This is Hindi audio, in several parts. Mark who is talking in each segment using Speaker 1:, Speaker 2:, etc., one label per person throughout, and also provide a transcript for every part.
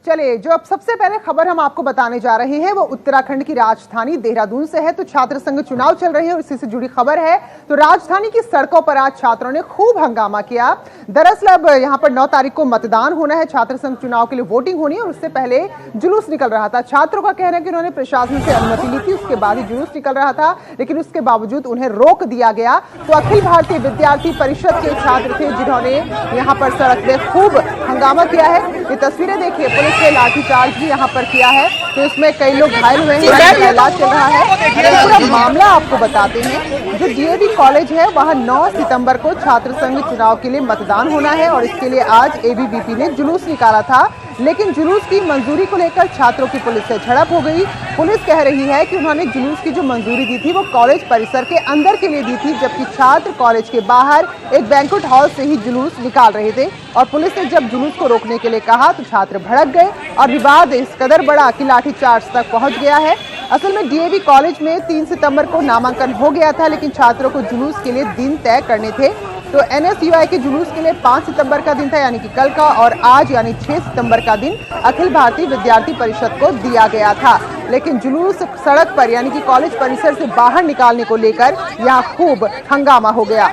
Speaker 1: चलिए, जो अब सबसे पहले खबर हम आपको बताने जा रहे हैं वो उत्तराखंड की राजधानी देहरादून से है। तो छात्र संघ चुनाव चल रहे हैं और इसी से जुड़ी खबर है। तो राजधानी की सड़कों पर आज छात्रों ने खूब हंगामा किया। दरअसल अब यहाँ पर 9 तारीख को मतदान होना है, छात्र संघ चुनाव के लिए वोटिंग होनी है और उससे पहले जुलूस निकल रहा था। छात्रों का कहना है कि उन्होंने प्रशासन से अनुमति ली थी, उसके बाद ही जुलूस निकल रहा था, लेकिन उसके बावजूद उन्हें रोक दिया गया। तो अखिल भारतीय विद्यार्थी परिषद के छात्र थे जिन्होंने यहाँ पर सड़क में खूब हंगामा किया है। ये तस्वीरें देखिए, पुलिस ने लाठीचार्ज भी यहाँ पर किया है, तो इसमें कई लोग घायल हुए हैं, इलाज चल रहा है। पूरा मामला आपको बताते हैं। जो डीएवी कॉलेज है वहाँ 9 सितंबर को छात्र संघ चुनाव के लिए मतदान होना है और इसके लिए आज एबीवीपी ने जुलूस निकाला था, लेकिन जुलूस की मंजूरी को लेकर छात्रों की पुलिस से झड़प हो गई। पुलिस कह रही है कि उन्होंने जुलूस की जो मंजूरी दी थी वो कॉलेज परिसर के अंदर के लिए दी थी, जबकि छात्र कॉलेज के बाहर एक बैंक्वेट हॉल से ही जुलूस निकाल रहे थे। और पुलिस ने जब जुलूस को रोकने के लिए कहा तो छात्र भड़क गए और विवाद इस कदर बड़ा कि लाठीचार्ज तक पहुंच गया है। असल में डीएवी कॉलेज में 3 सितंबर को नामांकन हो गया था, लेकिन छात्रों को जुलूस के लिए दिन तय करने थे। तो एनएसयूआई के जुलूस के लिए 5 सितंबर का दिन था, यानी कि कल का, और आज यानी 6 सितंबर का दिन अखिल भारतीय विद्यार्थी परिषद को दिया गया था। लेकिन जुलूस सड़क पर यानी कि कॉलेज परिसर से बाहर निकालने को लेकर यहाँ खूब हंगामा हो गया।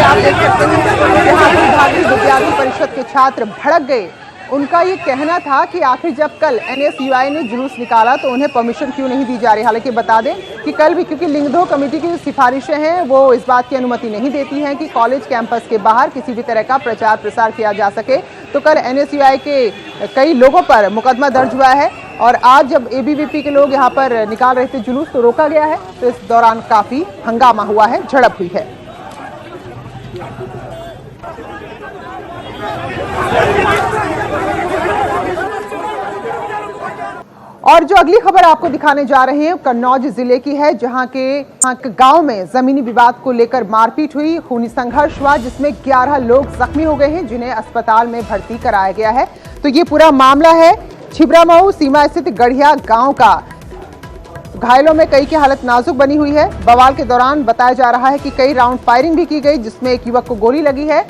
Speaker 1: आप देख सकते हैं यहाँ भारतीय विद्यार्थी परिषद के छात्र भड़क गए। उनका ये कहना था कि आखिर जब कल एनएसयूआई ने जुलूस निकाला तो उन्हें परमिशन क्यों नहीं दी जा रही। हालांकि बता दें कि कल भी, क्योंकि लिंगदो कमेटी की सिफारिशें हैं वो इस बात की अनुमति नहीं देती हैं कि कॉलेज कैंपस के बाहर किसी भी तरह का प्रचार प्रसार किया जा सके। तो कल एनएसयूआई के कई लोगों पर मुकदमा दर्ज हुआ है और आज जब एबीवीपी के लोग यहाँ पर निकाल रहे थे जुलूस तो रोका गया है। तो इस दौरान काफी हंगामा हुआ है, झड़प हुई है। और जो अगली खबर आपको दिखाने जा रहे हैं कन्नौज जिले की है, जहां के गांव में जमीनी विवाद को लेकर मारपीट हुई, खूनी संघर्ष हुआ, जिसमें 11 लोग जख्मी हो गए हैं जिन्हें अस्पताल में भर्ती कराया गया है। तो ये पूरा मामला है छिबरामऊ सीमा स्थित गढ़िया गांव का। घायलों में कई की हालत नाजुक बनी हुई है। बवाल के दौरान बताया जा रहा है कि कई राउंड फायरिंग भी की गई, जिसमें एक युवक को गोली लगी है।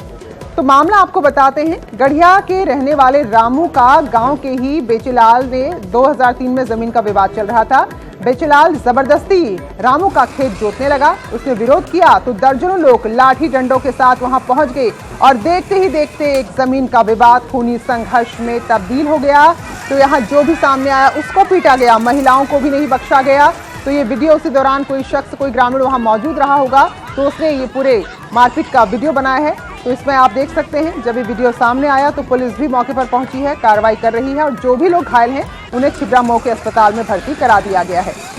Speaker 1: तो मामला आपको बताते हैं। गढ़िया के रहने वाले रामू का गांव के ही बेचेलाल ने 2003 में जमीन का विवाद चल रहा था। बेचेलाल जबरदस्ती रामू का खेत जोतने लगा, उसने विरोध किया तो दर्जनों लोग लाठी डंडों के साथ वहां पहुंच गए और देखते ही देखते एक जमीन का विवाद खूनी संघर्ष में तब्दील हो गया। तो यहाँ जो भी सामने आया उसको पीटा गया, महिलाओं को भी नहीं बख्शा गया। तो ये वीडियो उसी दौरान कोई शख्स, कोई ग्रामीण वहां मौजूद रहा होगा तो उसने ये पूरे मारपीट का वीडियो बनाया है। तो इसमें आप देख सकते हैं जब ये वीडियो सामने आया तो पुलिस भी मौके पर पहुंची है, कार्रवाई कर रही है और जो भी लोग घायल हैं उन्हें छिबरामऊ के अस्पताल में भर्ती करा दिया गया है।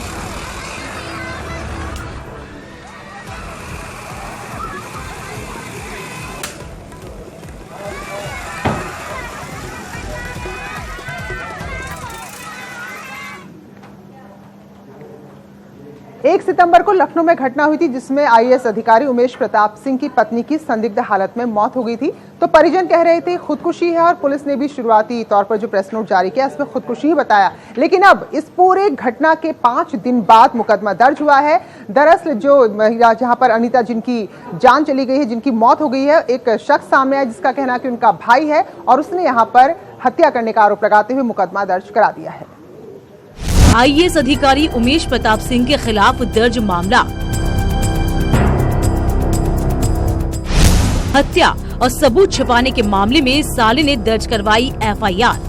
Speaker 1: एक सितंबर को लखनऊ में घटना हुई थी जिसमें आईएएस अधिकारी उमेश प्रताप सिंह की पत्नी की संदिग्ध हालत में मौत हो गई थी। तो परिजन कह रहे थे खुदकुशी है और पुलिस ने भी शुरुआती तौर पर जो प्रेस नोट जारी किया इसमें खुदकुशी ही बताया। लेकिन अब इस पूरे घटना के 5 दिन बाद मुकदमा दर्ज हुआ है। दरअसल जो महिला जहां पर अनीता जिनकी जान चली गई है, जिनकी मौत हो गई है, एक शख्स सामने आया जिसका कहना है कि उनका भाई है और उसने यहाँ पर हत्या करने का आरोप लगाते हुए मुकदमा दर्ज करा दिया है।
Speaker 2: आईएएस अधिकारी उमेश प्रताप सिंह के खिलाफ दर्ज मामला। हत्या और सबूत छिपाने के मामले में साले ने दर्ज करवाई एफआईआर।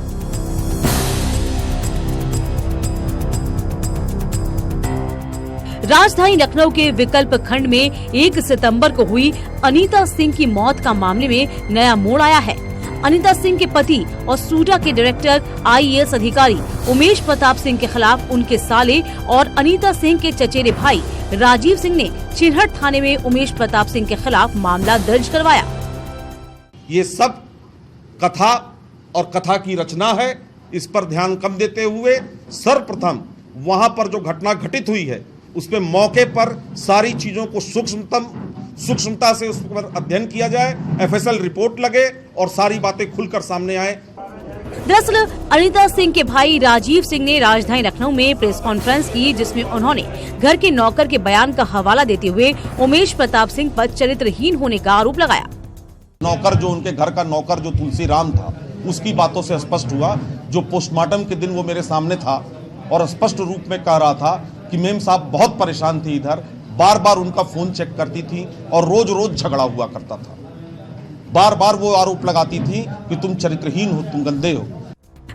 Speaker 2: राजधानी लखनऊ के विकल्प खंड में 1 सितंबर को हुई अनीता सिंह की मौत का मामले में नया मोड़ आया है। अनीता सिंह के पति और सूडा के डायरेक्टर आईएएस अधिकारी उमेश प्रताप सिंह के खिलाफ उनके साले और अनीता सिंह के चचेरे भाई राजीव सिंह ने चिरहट थाने में उमेश प्रताप सिंह के खिलाफ मामला दर्ज करवाया।
Speaker 3: ये सब कथा और कथा की रचना है। इस पर ध्यान कम देते हुए सर्वप्रथम वहां पर जो घटना घटित हुई है उसमें मौके पर सारी चीजों को सूक्ष्मता से उस पर अध्ययन किया जाए, एफएसएल रिपोर्ट लगे और सारी बातें खुलकर सामने आए।
Speaker 2: दरअसल अनीता सिंह के भाई राजीव सिंह ने राजधानी लखनऊ में प्रेस कॉन्फ्रेंस की, जिसमें उन्होंने घर के नौकर के बयान का हवाला देते हुए उमेश प्रताप सिंह पर चरित्रहीन होने का आरोप लगाया।
Speaker 3: नौकर जो उनके घर का नौकर जो तुलसी राम था, उसकी बातों से स्पष्ट हुआ, जो पोस्टमार्टम के दिन वो मेरे सामने था और स्पष्ट रूप में कह रहा था कि मेम साहब बहुत परेशान थी, इधर बार बार उनका फोन चेक करती थी और रोज रोज झगड़ा हुआ करता था। बार बार वो आरोप लगाती थी कि तुम चरित्रहीन हो, तुम गंदे हो।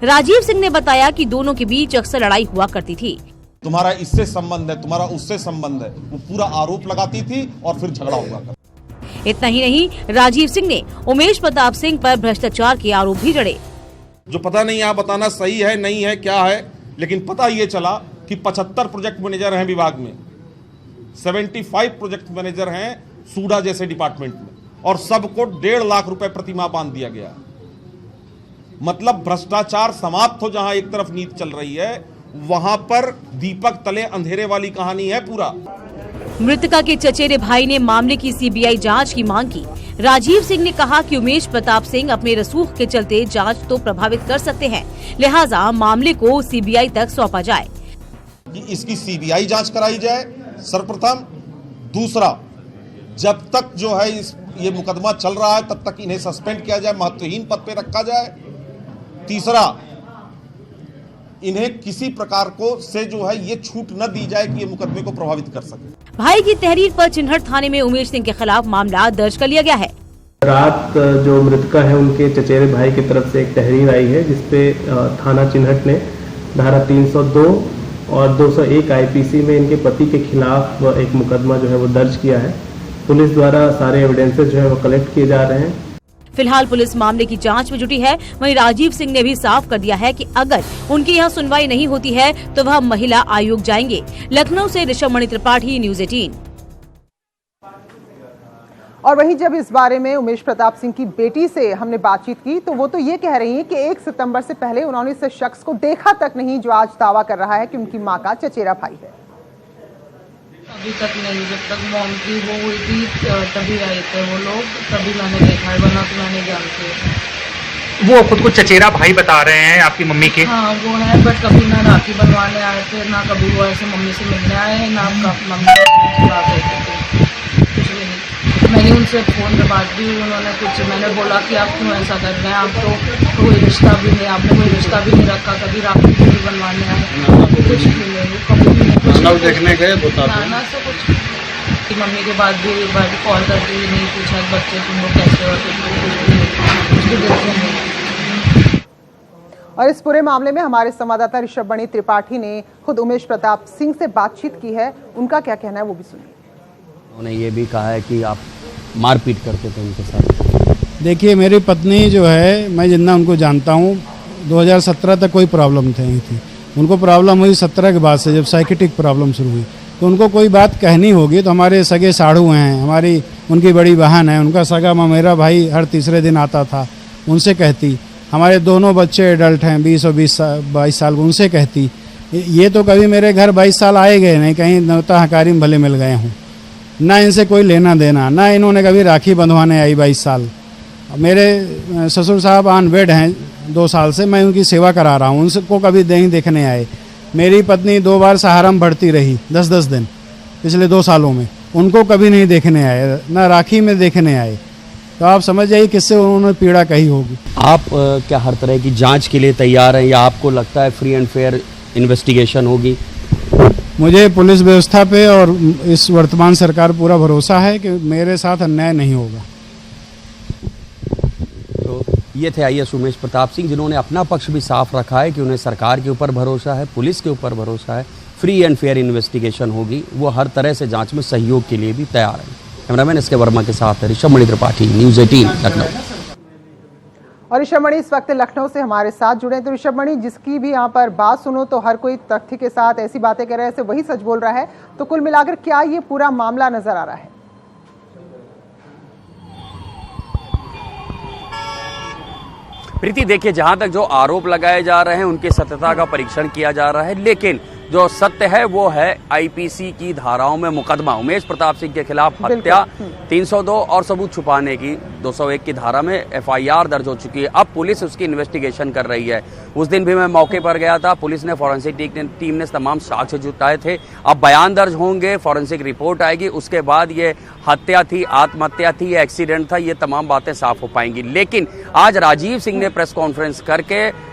Speaker 2: राजीव सिंह ने बताया कि दोनों के बीच अक्सर लड़ाई हुआ करती थी।
Speaker 3: तुम्हारा इससे संबंध है, तुम्हारा उससे संबंध है, वो पूरा आरोप लगाती थी और फिर झगड़ा हुआ करता।
Speaker 2: इतना ही नहीं, राजीव सिंह ने उमेश प्रताप सिंह पर भ्रष्टाचार के आरोप भी जड़े।
Speaker 3: जो पता नहीं यहाँ बताना सही है नहीं है क्या है, लेकिन पता ये चला कि 75 प्रोजेक्ट मैनेजर हैं विभाग में, 75 प्रोजेक्ट मैनेजर हैं सूडा जैसे डिपार्टमेंट में, और सबको 1.5 लाख रुपए प्रतिमाह बांध दिया गया। मतलब भ्रष्टाचार समाप्त हो, जहां एक तरफ नीति चल रही है वहां पर दीपक तले अंधेरे वाली कहानी है पूरा।
Speaker 2: मृतका के चचेरे भाई ने मामले की सीबीआई जांच की मांग की। राजीव सिंह ने कहा कि उमेश प्रताप सिंह अपने रसूख के चलते जांच तो प्रभावित कर सकते हैं, लिहाजा मामले को सीबीआई तक सौंपा जाए।
Speaker 3: कि इसकी सीबीआई जांच कराई जाए सर्वप्रथम। दूसरा, जब तक जो है ये मुकदमा चल रहा है तब तक इन्हें सस्पेंड किया जाए, महत्वहीन पद पे रखा जाए। तीसरा, इन्हें किसी प्रकार को से जो है ये छूट न दी जाए कि ये मुकदमे को प्रभावित कर सके।
Speaker 2: भाई की तहरीर पर चिन्हट थाने में उमेश सिंह के खिलाफ मामला दर्ज कर लिया गया है।
Speaker 4: रात जो मृतका है उनके चचेरे भाई की तरफ से एक तहरीर आई है, जिसपे थाना चिन्हट ने धारा 302 और 201 आईपीसी में इनके पति के खिलाफ एक मुकदमा जो है वो दर्ज किया है। पुलिस द्वारा सारे एविडेंसेस जो है वो कलेक्ट किए जा रहे हैं।
Speaker 2: फिलहाल पुलिस मामले की जांच में जुटी है। वहीं राजीव सिंह ने भी साफ कर दिया है कि अगर उनके यहाँ सुनवाई नहीं होती है तो वह महिला आयोग जाएंगे। लखनऊ से ऋषभमणि त्रिपाठी, न्यूज़ 18।
Speaker 1: और वहीं जब इस बारे में उमेश प्रताप सिंह की बेटी से हमने बातचीत की तो वो तो ये कह रही हैं कि 1 सितंबर से पहले उन्होंने इस शख्स को देखा तक नहीं, जो आज दावा कर रहा है कि उनकी मां का चचेरा भाई है।
Speaker 5: अभी तक नहीं, जब तक मॉम की वो हुई थी तभी आए थे वो लोग, तभी मैंने देखा है, वरना तो मैंने जानती।
Speaker 6: वो खुद को चचेरा भाई बता रहे हैं आपकी मम्मी के?
Speaker 5: हाँ वो है, बट कभी ना राखी बनवाने आए थे, ना कभी वो ऐसे मम्मी से मिलने आए हैं, ना मम्मी से बात होती थी, कुछ भी नहीं। मैंने उनसे फ़ोन पे बात भी, उन्होंने कुछ, मैंने बोला कि आप क्यों ऐसा कर रहे हैं, आप तो कोई रिश्ता भी नहीं, आपने कोई रिश्ता भी नहीं रखा, कभी राखी भी नहीं बनवाने आए, कुछ भी नहीं, कभी भी नहीं
Speaker 7: देखने गए
Speaker 5: नाना से कुछ। मम्मी के बाद भी एक बार कॉल करके नहीं पूछा बच्चे तुम लोग कैसे हो, कुछ भी देखते नहीं।
Speaker 1: और इस पूरे मामले में हमारे संवाददाता ऋषभमणि त्रिपाठी ने खुद उमेश प्रताप सिंह से बातचीत की है। उनका क्या कहना है वो भी सुनिए।
Speaker 7: उन्होंने ये भी कहा है कि आप मारपीट करते थे उनके साथ। देखिए, मेरी पत्नी जो है, मैं जितना उनको जानता हूँ, 2017 तक कोई प्रॉब्लम नहीं थी। उनको प्रॉब्लम हुई 17 के बाद से, जब साइकेट्रिक प्रॉब्लम शुरू हुई, तो उनको कोई बात कहनी होगी तो हमारे सगे साड़ू हैं, उनकी बड़ी बहन है, उनका सगा मेरा भाई हर तीसरे दिन आता था, उनसे कहती। हमारे दोनों बच्चे एडल्ट हैं, 20 और 22 साल, उनसे कहती। ये तो कभी मेरे घर 22 साल आए गए नहीं, कहीं न्योता हकारी में भले मिल गए हूँ, ना इनसे कोई लेना देना, ना इन्होंने कभी राखी बंधवाने आई 22 साल। मेरे ससुर साहब ऑन बेड हैं 2 साल से, मैं उनकी सेवा करा रहा हूँ, उनको कभी नहीं देखने आए। मेरी पत्नी 2 बार सहारा में भर्ती रही 10-10 दिन पिछले 2 सालों में, उनको कभी नहीं देखने आए, ना राखी में देखने आए। तो आप समझ जाइए किससे उन्होंने पीड़ा कही होगी।
Speaker 8: आप क्या हर तरह की जांच के लिए तैयार हैं, या आपको लगता है फ्री एंड फेयर इन्वेस्टिगेशन होगी?
Speaker 7: मुझे पुलिस व्यवस्था पे और इस वर्तमान सरकार पूरा भरोसा है कि मेरे साथ अन्याय नहीं होगा।
Speaker 8: तो ये थे आईएएस उमेश प्रताप सिंह, जिन्होंने अपना पक्ष भी साफ रखा है कि उन्हें सरकार के ऊपर भरोसा है, पुलिस के ऊपर भरोसा है, फ्री एंड फेयर इन्वेस्टिगेशन होगी, वो हर तरह से जांच में सहयोग के लिए भी तैयार है। कैमरामैन एसके वर्मा के साथ ऋषभमणि त्रिपाठी, न्यूज़ 18 लखनऊ।
Speaker 1: और ऋषभमणि इस वक्त लखनऊ से हमारे साथ जुड़े हैं। तो ऋषभमणि, जिसकी भी यहाँ पर बात सुनो तो हर कोई तथ्य के साथ ऐसी बातें कर रहा है, ऐसे वही सच बोल रहा है, तो कुल मिलाकर क्या ये पूरा मामला नजर आ रहा है?
Speaker 8: प्रीति, देखिए, जहां तक जो आरोप लगाए जा रहे हैं उनकी सत्यता का परीक्षण किया जा रहा है, लेकिन जो सत्य है वो है आईपीसी की धाराओं में मुकदमा उमेश प्रताप सिंह के खिलाफ हत्या 302 और सबूत छुपाने की 201 की धारा में एफआईआर दर्ज हो चुकी है। अब पुलिस उसकी इन्वेस्टिगेशन कर रही है। उस दिन भी मैं मौके पर गया था, पुलिस ने फॉरेंसिक टीम ने तमाम साक्ष्य जुटाए थे। अब बयान दर्ज होंगे, फॉरेंसिक रिपोर्ट आएगी, उसके बाद ये हत्या थी, आत्महत्या थी या एक्सीडेंट था, ये तमाम बातें साफ हो पाएंगी। लेकिन आज राजीव सिंह ने प्रेस कॉन्फ्रेंस करके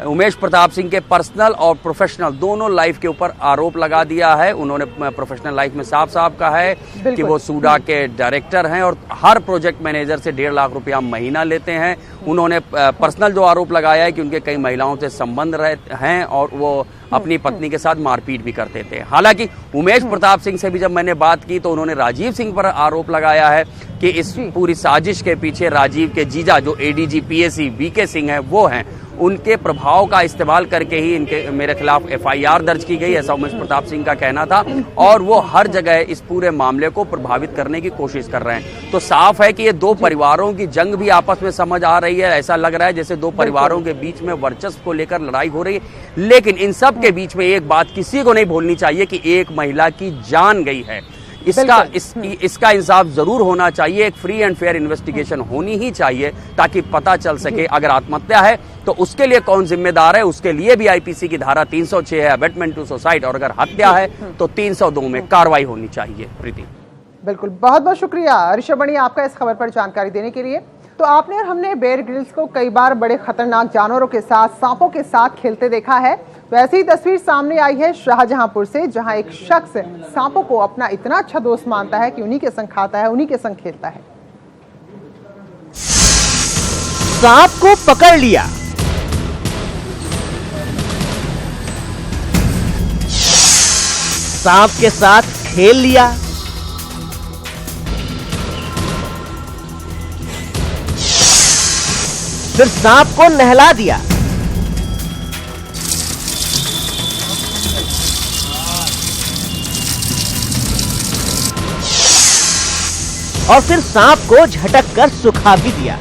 Speaker 8: उमेश प्रताप सिंह के पर्सनल और प्रोफेशनल दोनों लाइफ के ऊपर आरोप लगा दिया है। उन्होंने प्रोफेशनल लाइफ में साफ साफ कहा है कि वो सूडा के डायरेक्टर हैं और हर प्रोजेक्ट मैनेजर से 1.5 लाख रुपया महीना लेते हैं। उन्होंने पर्सनल जो आरोप लगाया है कि उनके कई महिलाओं से संबंध हैं और वो अपनी पत्नी के साथ मारपीट भी करते थे। हालांकि उमेश प्रताप सिंह से भी जब मैंने बात की तो उन्होंने राजीव सिंह पर आरोप लगाया है कि इस पूरी साजिश के पीछे राजीव के जीजा जो एडीजी पीएसी वीके सिंह है वो हैं, उनके प्रभाव का इस्तेमाल करके ही मेरे खिलाफ एफआईआर दर्ज की गई, ऐसा उमेश प्रताप सिंह का कहना था। और वो हर जगह इस पूरे मामले को प्रभावित करने की कोशिश कर रहे हैं। तो साफ है कि ये दो परिवारों की जंग भी आपस में समझ आ रही है। ऐसा लग रहा है जैसे दो परिवारों के बीच में वर्चस्व को लेकर लड़ाई हो रही है। लेकिन इन सब के बीच में एक बात किसी को नहीं भूलनी चाहिए कि एक महिला की जान गई है। इसका इंसाफ जरूर होना चाहिए। एक फ्री एंड फेयर इन्वेस्टिगेशन होनी ही चाहिए ताकि पता चल सके अगर आत्महत्या है तो उसके लिए कौन जिम्मेदार है। उसके लिए भी आईपीसी की धारा 306 है, अबेटमेंट टू सुसाइड, और अगर हत्या है तो 302 में कार्रवाई होनी चाहिए। प्रीति,
Speaker 1: बिल्कुल, बहुत बहुत शुक्रिया ऋषभ बणी आपका इस खबर पर जानकारी देने के लिए। तो आपने और हमने बेयर ग्रिल्स को कई बार बड़े खतरनाक जानवरों के साथ, सांपों के साथ खेलते देखा है। वैसी ही तस्वीर सामने आई है शाहजहांपुर से, जहां एक शख्स सांपों को अपना इतना अच्छा दोस्त मानता है कि उन्हीं के संग खाता है, उन्हीं के संग खेलता है।
Speaker 9: सांप को पकड़ लिया, सांप के साथ खेल लिया, फिर सांप को नहला दिया, और फिर सांप को झटक कर सुखा भी दिया।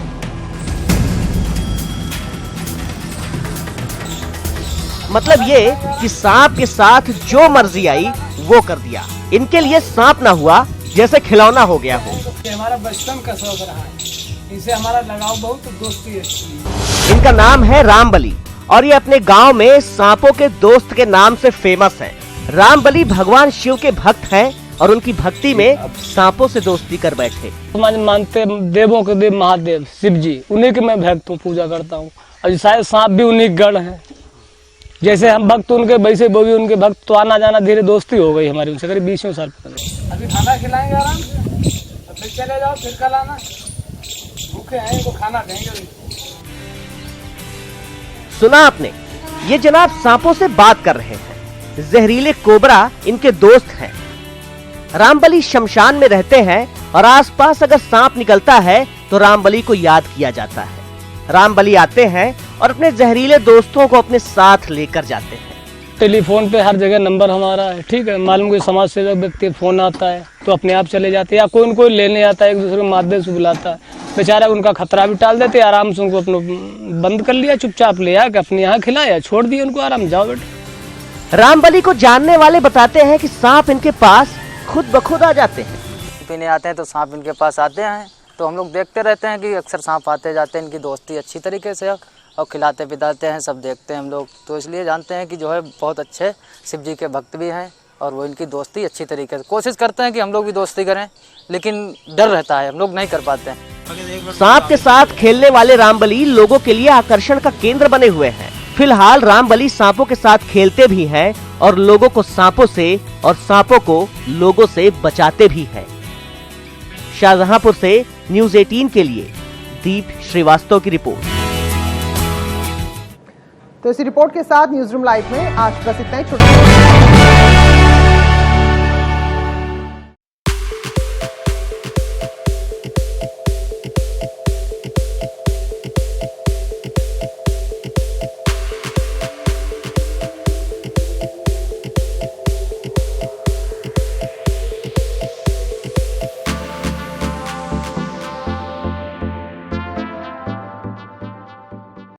Speaker 9: मतलब ये कि सांप के साथ जो मर्जी आई वो कर दिया। इनके लिए सांप ना हुआ जैसे खिलौना हो गया हो।
Speaker 10: हमारा बचपन का शौक रहा है, इनसे हमारा लगाव बहुत, दोस्ती है।
Speaker 9: इनका नाम है रामबली और ये अपने गांव में सांपों के दोस्त के नाम से फेमस है। रामबली भगवान शिव के भक्त हैं और उनकी भक्ति में सांपों से दोस्ती कर बैठे।
Speaker 10: मानते देवों के देव महादेव शिव जी, उन्हीं के मैं भक्त हूँ, पूजा करता हूँ। और शायद सांप भी उन्हीं गढ़ हैं। जैसे हम भक्त उनके, वैसे वो भी उनके भक्त। तो आना जाना धीरे दोस्ती हो गई हमारी उनसे करीब 20 साल पहले। अभी खाना खिलाएंगे आराम से, फिर चले जाओ, फिर कल आना। भूखे हैं, इनको खाना देंगे।
Speaker 9: सुना आपने, ये जनाब सांपों से बात कर रहे हैं। जहरीले कोबरा इनके दोस्त हैं। रामबली शमशान में रहते हैं और आसपास अगर सांप निकलता है तो रामबली को याद किया जाता है। रामबली आते हैं और अपने जहरीले दोस्तों को अपने साथ लेकर जाते हैं।
Speaker 10: टेलीफोन पे हर जगह नंबर हमारा है, ठीक है। मालूम कोई समाज सेवक व्यक्ति फोन आता है तो अपने आप चले जाते हैं, या कोई उनको लेने आता है, एक दूसरे के माध्यम से बुलाता है। बेचारा उनका खतरा भी टाल देते, आराम से उनको अपना बंद कर लिया, चुपचाप ले आके अपने यहाँ खिलाया, छोड़ दिया उनको, आराम जाओ बेटे।
Speaker 9: रामबली को जानने वाले बताते हैं कि सांप इनके पास खुद ब खुद आ जाते हैं।
Speaker 11: पीने आते हैं तो सांप इनके पास आते हैं, तो हम लोग देखते रहते हैं कि अक्सर सांप आते जाते हैं। इनकी दोस्ती अच्छी तरीके से और खिलाते पिलाते हैं, सब देखते हैं हम लोग। तो इसलिए जानते हैं कि जो है बहुत अच्छे शिव जी के भक्त भी हैं और वो इनकी दोस्ती अच्छी तरीके से। कोशिश करते हैं कि हम लोग भी दोस्ती करें, लेकिन डर रहता है, हम लोग नहीं कर पाते हैं।
Speaker 9: सांप के साथ खेलने वाले रामबली लोगों के लिए आकर्षण का केंद्र बने हुए हैं। फिलहाल रामबली सांपों के साथ खेलते भी हैं और लोगों को सांपों से और सांपों को लोगों से बचाते भी हैं। शाहजहांपुर से न्यूज़ 18 के लिए दीप श्रीवास्तव की रिपोर्ट।
Speaker 1: तो इसी रिपोर्ट के साथ न्यूज़ रूम लाइव में आज बस इतना ही। छोटा